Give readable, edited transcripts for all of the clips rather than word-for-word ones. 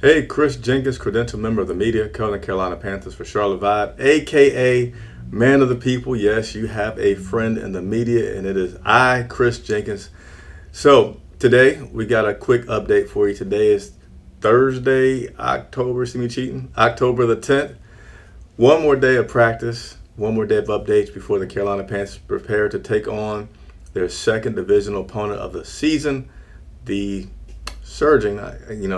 Hey, Chris Jenkins, credential member of the media, covering the Carolina Panthers for Charlotte Vibe, aka Man of the People. Yes, you have a friend in the media, and it is I, Chris Jenkins. So today we got a quick update for you. Today is Thursday, see me cheating, October the 10th. One more day of practice, one more day of updates before the Carolina Panthers prepare to take on their second divisional opponent of the season, the surging, I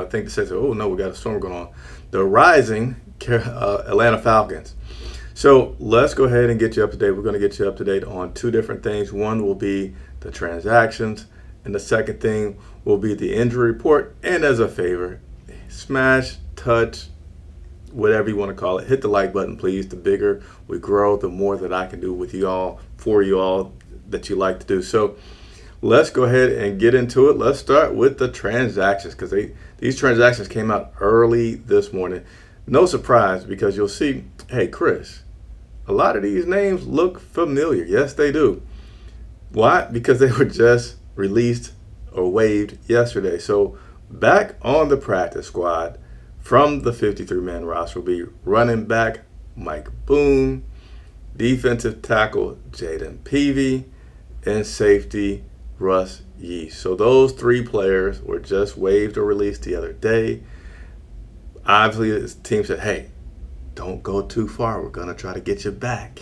think it says, oh no, we got a storm going on. The rising Atlanta Falcons. So let's go ahead and get you up to date. We're going to get you up to date on two different things. One will be the transactions, and the second thing will be the injury report. And as a favor, smash, touch, whatever you want to call it, hit the like button, please. The bigger we grow, the more that I can do with you all, for you all, that you like to do. So let's go ahead and get into it. Let's start with the transactions, because these transactions came out early this morning. No surprise, because you'll see, hey, Chris, a lot of these names look familiar. Yes, they do. Why? Because they were just released or waived yesterday. So back on the practice squad from the 53-man roster will be running back Mike Boone, defensive tackle Jaden Peavy, and safety Russ Yeast. So those three players were just waived or released the other day. Obviously, the team said, hey, don't go too far. We're going to try to get you back.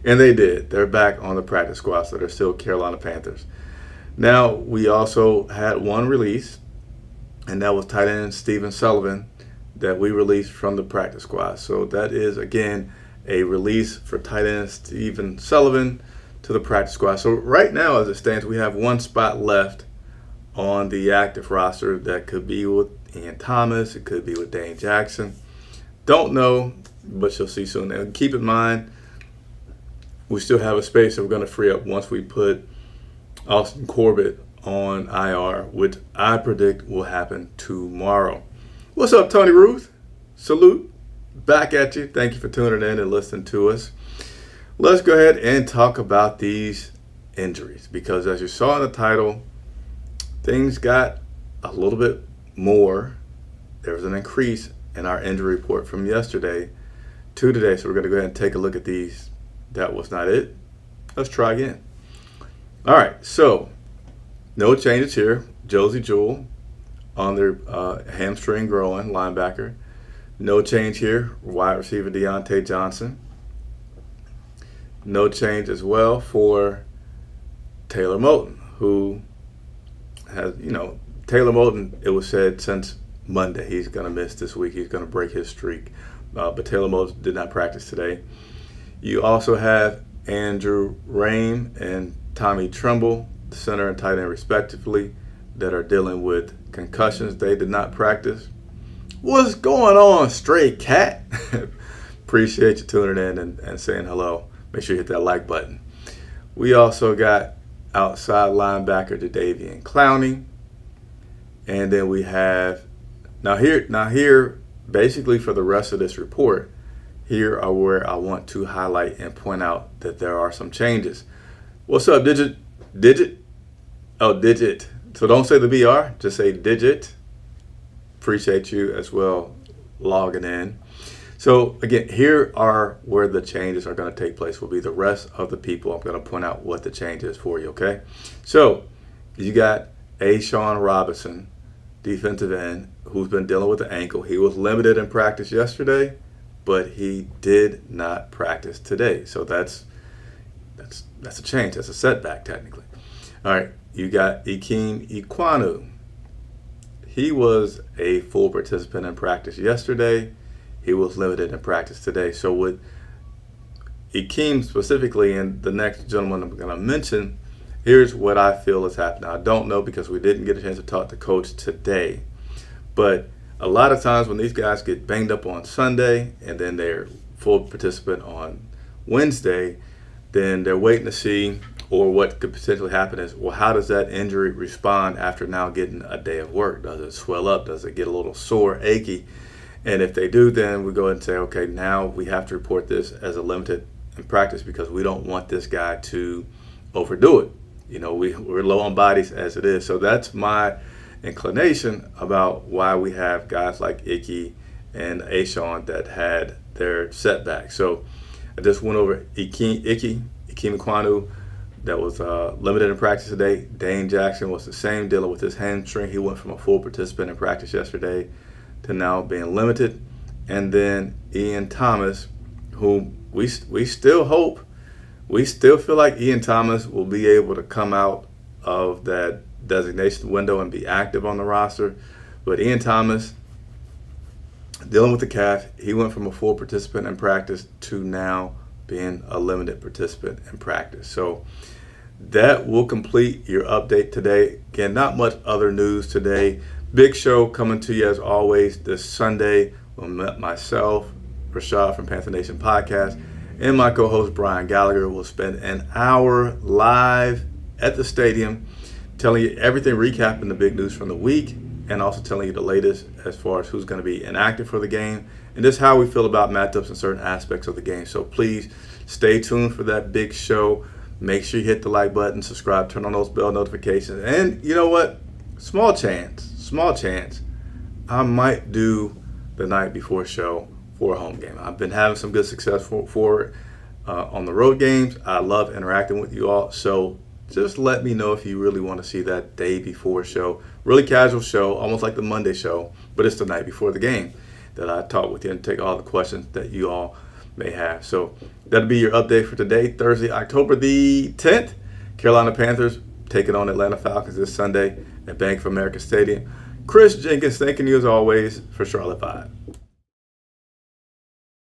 And they did. They're back on the practice squad, so they're still Carolina Panthers. Now, we also had one release, and that was tight end Stephen Sullivan that we released from the practice squad. So that is, again, a release for tight end Stephen Sullivan to the practice squad. So right now, as it stands, we have one spot left on the active roster. That could be with Ian Thomas. It could be with Dane Jackson. Don't know, but you'll see soon. And keep in mind, we still have a space that we're going to free up once we put Austin Corbett on IR, which I predict will happen tomorrow. What's up, Tony Ruth? Salute. Back at you. Thank you for tuning in and listening to us. Let's go ahead and talk about these injuries, because as you saw in the title, things got a little bit more. There was an increase in our injury report from yesterday to today. So we're going to go ahead and take a look at these. That was not it. Let's try again. All right, so no changes here. Josie Jewell on their hamstring growing linebacker. No change here. Wide receiver Deontay Johnson. No change as well for Taylor Moton, who has, Taylor Moton, it was said since Monday he's going to miss this week. He's going to break his streak. But Taylor Moton did not practice today. You also have Andrew Rain and Tommy Tremble, the center and tight end respectively, that are dealing with concussions. They did not practice. What's going on, stray cat? Appreciate you tuning in and saying hello. Make sure you hit that like button. We also got outside linebacker Jadeveon Clowney. And then we have, now here, basically for the rest of this report, here are where I want to highlight and point out that there are some changes. What's up, Digit? Digit? Oh, Digit. So don't say the BR, just say Digit. Appreciate you as well logging in. So again, here are where the changes are going to take place. Will be the rest of the people. I'm going to point out what the change is for you, okay? So you got Sean Robinson, defensive end, who's been dealing with the ankle. He was limited in practice yesterday, but he did not practice today. So that's a change. That's a setback technically. All right, you got Ikem Ekwonu. He was a full participant in practice yesterday. He was limited in practice today. So with Ikem specifically, and the next gentleman I'm going to mention, here's what I feel is happening. I don't know because we didn't get a chance to talk to Coach today. But a lot of times when these guys get banged up on Sunday and then they're full participant on Wednesday, then they're waiting to see, or what could potentially happen is, well, how does that injury respond after now getting a day of work? Does it swell up? Does it get a little sore, achy? And if they do, then we go ahead and say, okay, now we have to report this as a limited in practice because we don't want this guy to overdo it. We're low on bodies as it is. So that's my inclination about why we have guys like Icky and Ashawn that had their setbacks. So I just went over Ikem Ekwonu, that was limited in practice today. Dane Jackson was the same, dealing with his hamstring. He went from a full participant in practice yesterday to now being limited. And then Ian Thomas, who we still hope, we still feel like Ian Thomas will be able to come out of that designation window and be active on the roster. But Ian Thomas, dealing with the calf, he went from a full participant in practice to now being a limited participant in practice. So that will complete your update today. Again, not much other news today. Big show coming to you as always this Sunday with myself, Rashad from Panther Nation Podcast, and my co-host Brian Gallagher. Will spend an hour live at the stadium telling you everything, recapping the big news from the week, and also telling you the latest as far as who's going to be inactive for the game and just how we feel about matchups and certain aspects of the game. So please stay tuned for that big show. Make sure you hit the like button, subscribe, turn on those bell notifications. And you know what? Small chance, I might do the night before show for a home game. I've been having some good success for on the road games. I love interacting with you all. So just let me know if you really want to see that day before show. Really casual show, almost like the Monday show, but it's the night before the game that I talk with you and take all the questions that you all may have. So that'll be your update for today, Thursday, October the 10th. Carolina Panthers taking on Atlanta Falcons this Sunday at Bank of America Stadium. Chris Jenkins thanking you as always for Charlotte Vibe.